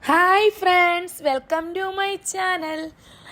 Hi friends, welcome to my channel.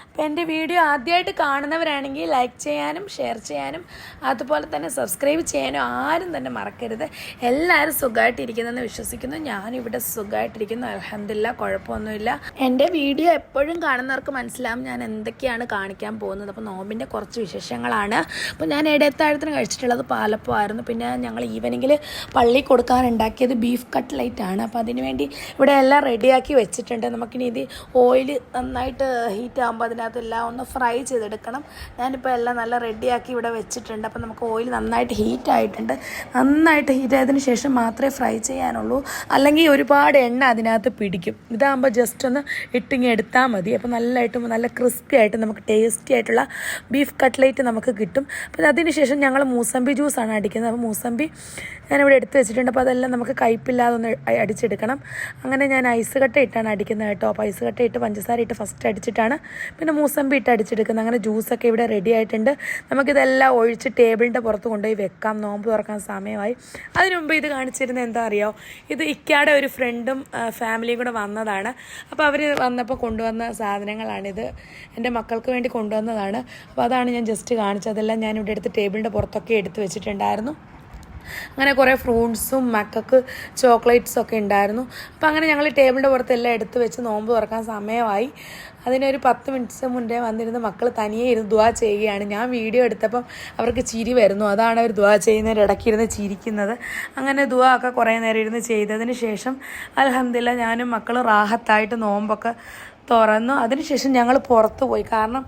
അപ്പോൾ എൻ്റെ video ആദ്യമായിട്ട് കാണുന്നവരാണെങ്കിൽ ലൈക്ക് ചെയ്യാനും ഷെയർ ചെയ്യാനും അതുപോലെ തന്നെ സബ്സ്ക്രൈബ് ചെയ്യാനും ആരും തന്നെ മറക്കരുത്. എല്ലാവരും സുഖമായിട്ടിരിക്കുന്നെന്ന് വിശ്വസിക്കുന്നു. ഞാനിവിടെ സുഖമായിട്ടിരിക്കുന്നു, അൽഹംദുലില്ലാ, കുഴപ്പമൊന്നുമില്ല. എൻ്റെ വീഡിയോ എപ്പോഴും കാണുന്നവർക്ക് മനസ്സിലാവും ഞാൻ എന്തൊക്കെയാണ് കാണിക്കാൻ പോകുന്നത്. അപ്പോൾ നോമ്പിൻ്റെ കുറച്ച് വിശേഷങ്ങളാണ്. അപ്പോൾ ഞാൻ ഇടയത്താഴത്തിന് കഴിച്ചിട്ടുള്ളത് പാലപ്പം ആയിരുന്നു. പിന്നെ ഞങ്ങൾ ഈവനിങ്ങിൽ പള്ളി കൊടുക്കാനുണ്ടാക്കിയത് ബീഫ് കട്ട്ലൈറ്റാണ്. അപ്പോൾ അതിനുവേണ്ടി ഇവിടെ എല്ലാം റെഡിയാക്കി വെച്ചിട്ടുണ്ട്. നമുക്കിനി ഇത് ഓയിൽ നന്നായിട്ട് ഹീറ്റ് ആകുമ്പോൾ അതിനകത്തെല്ലാം ഒന്ന് ഫ്രൈ ചെയ്തെടുക്കണം. ഞാനിപ്പോൾ എല്ലാം നല്ല റെഡിയാക്കി ഇവിടെ വെച്ചിട്ടുണ്ട്. അപ്പോൾ നമുക്ക് ഓയിൽ നന്നായിട്ട് ഹീറ്റ് ആയിട്ടുണ്ട്. നന്നായിട്ട് ഹീറ്റ് ആയതിനു ശേഷം മാത്രമേ ഫ്രൈ ചെയ്യാനുള്ളൂ, അല്ലെങ്കിൽ ഒരുപാട് എണ്ണ അതിനകത്ത് പിടിക്കും. ഇതാകുമ്പോൾ ജസ്റ്റ് ഒന്ന് ഇട്ടിങ്ങി എടുത്താൽ മതി. അപ്പോൾ നല്ല ക്രിസ്പി ആയിട്ട് നമുക്ക് ടേസ്റ്റി ആയിട്ടുള്ള ബീഫ് കട്ട്ലേറ്റ് നമുക്ക് കിട്ടും. അപ്പോൾ അതിന് ശേഷം ഞങ്ങൾ മൂസമ്പി ജ്യൂസാണ് അടിക്കുന്നത്. അപ്പോൾ മൂസമ്പി ഞാനിവിടെ എടുത്ത് വെച്ചിട്ടുണ്ട്. അപ്പോൾ അതെല്ലാം നമുക്ക് കയ്പില്ലാതെ ഒന്ന് അടിച്ചെടുക്കണം. അങ്ങനെ ഞാൻ ഐസ് കട്ട ഇട്ടാണ് അടിക്കുന്നത് കേട്ടോ. അപ്പോൾ ഐസ് കട്ട ഇട്ട് പഞ്ചസാര ഇട്ട് ഫസ്റ്റ് അടിച്ചിട്ടാണ് പിന്നെ മൂസമ്പി ഇട്ട് അടിച്ചെടുക്കുന്നത്. അങ്ങനെ ജ്യൂസൊക്കെ ഇവിടെ റെഡി ആയിട്ടുണ്ട്. നമുക്കിതെല്ലാം ഒഴിച്ച് ടേബിളിൻ്റെ പുറത്ത് കൊണ്ടുപോയി വെക്കാം. നോമ്പ് തുറക്കാൻ സമയമായി. അതിനു മുമ്പ് ഇത് കാണിച്ചിരുന്നത് എന്താ അറിയാമോ, ഇത് ഇക്കാടെ ഒരു ഫ്രണ്ടും ഫാമിലിയും കൂടെ വന്നതാണ്. അപ്പോൾ അവർ വന്നപ്പോൾ കൊണ്ടുവന്ന സാധനങ്ങളാണിത്. എൻ്റെ മക്കൾക്ക് വേണ്ടി കൊണ്ടുവന്നതാണ്. അപ്പോൾ അതാണ് ഞാൻ ജസ്റ്റ് കാണിച്ചത്. അതെല്ലാം ഞാനിവിടെ എടുത്ത് ടേബിളിൻ്റെ പുറത്തൊക്കെ എടുത്ത് വെച്ചിട്ടുണ്ടായിരുന്നു. അങ്ങനെ കുറേ ഫ്രൂട്ട്സും മക്കൾക്ക് ചോക്ലേറ്റ്സൊക്കെ ഉണ്ടായിരുന്നു. അപ്പോൾ അങ്ങനെ ഞങ്ങൾ ടേബിളിൻ്റെ പുറത്തെല്ലാം എടുത്ത് വെച്ച് നോമ്പ് തുറക്കാൻ സമയമായി. അതിനൊരു 10 മിനിറ്റ്സ് മുന്നേ വന്നിരുന്ന് മക്കൾ തനിയെ ഇരുന്ന് ദുആ ചെയ്യുകയാണ്. ഞാൻ വീഡിയോ എടുത്തപ്പം അവർക്ക് ചിരി വരുന്നു. അതാണ് അവർ ദുആ ചെയ്യുന്നതിന് ഇടയ്ക്കിരുന്ന് ചിരിക്കുന്നത്. അങ്ങനെ ദുആ ഒക്കെ കുറേ നേരം ഇരുന്ന് ചെയ്തതിന് ശേഷം അൽഹംദുലില്ലാ ഞാനും മക്കളും റാഹത്തായിട്ട് നോമ്പൊക്കെ തുറന്നു. അതിനുശേഷം ഞങ്ങൾ പുറത്ത് പോയി. കാരണം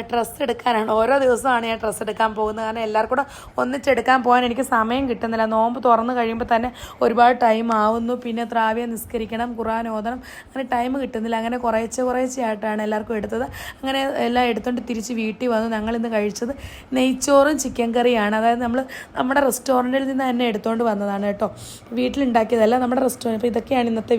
ഡ്രസ്സ് എടുക്കാനാണ്. ഓരോ ദിവസമാണ് ഞാൻ ഡ്രസ്സ് എടുക്കാൻ പോകുന്നത്. കാരണം എല്ലാവർക്കും കൂടെ ഒന്നിച്ചെടുക്കാൻ പോകാൻ എനിക്ക് സമയം കിട്ടുന്നില്ല. നോമ്പ് തുറന്ന് കഴിയുമ്പോൾ തന്നെ ഒരുപാട് ആവുന്നു. പിന്നെ ത്രാവിയ നിസ്കരിക്കണം, ഖുർആൻ ഓതണം, അങ്ങനെ ടൈം കിട്ടുന്നില്ല. അങ്ങനെ കുറേശ്ശെ ആയിട്ടാണ് എല്ലാവർക്കും എടുത്തത്. അങ്ങനെ എല്ലാം എടുത്തുകൊണ്ട് തിരിച്ച് വീട്ടിൽ വന്നു. ഞങ്ങളിന്ന് കഴിച്ചത് നെയ്ച്ചോറും ചിക്കൻ കറിയാണ്. അതായത് നമ്മുടെ റെസ്റ്റോറൻറ്റിൽ നിന്ന് തന്നെ എടുത്തുകൊണ്ട് വന്നതാണ് കേട്ടോ. വീട്ടിലുണ്ടാക്കിയതല്ല, നമ്മുടെ റെസ്റ്റോറൻറ്റ്. അപ്പോൾ ഇതൊക്കെയാണ് ഇന്നത്തെ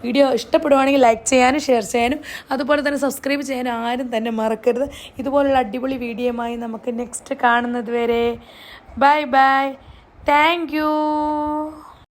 വീഡിയോ ഇഷ്ടപ്പെടുവാണെങ്കിൽ ലൈക്ക് ചെയ്യാനും ഷെയർ ചെയ്യാനും അതുപോലെ തന്നെ സബ്സ്ക്രൈബ് ചെയ്യാനും ആരും തന്നെ മറക്കരുത്. ഇതുപോലുള്ള അടിപൊളി വീഡിയോയുമായി നമുക്ക് നെക്സ്റ്റ് കാണുന്നത് വരെ ബൈ ബൈ. Thank you.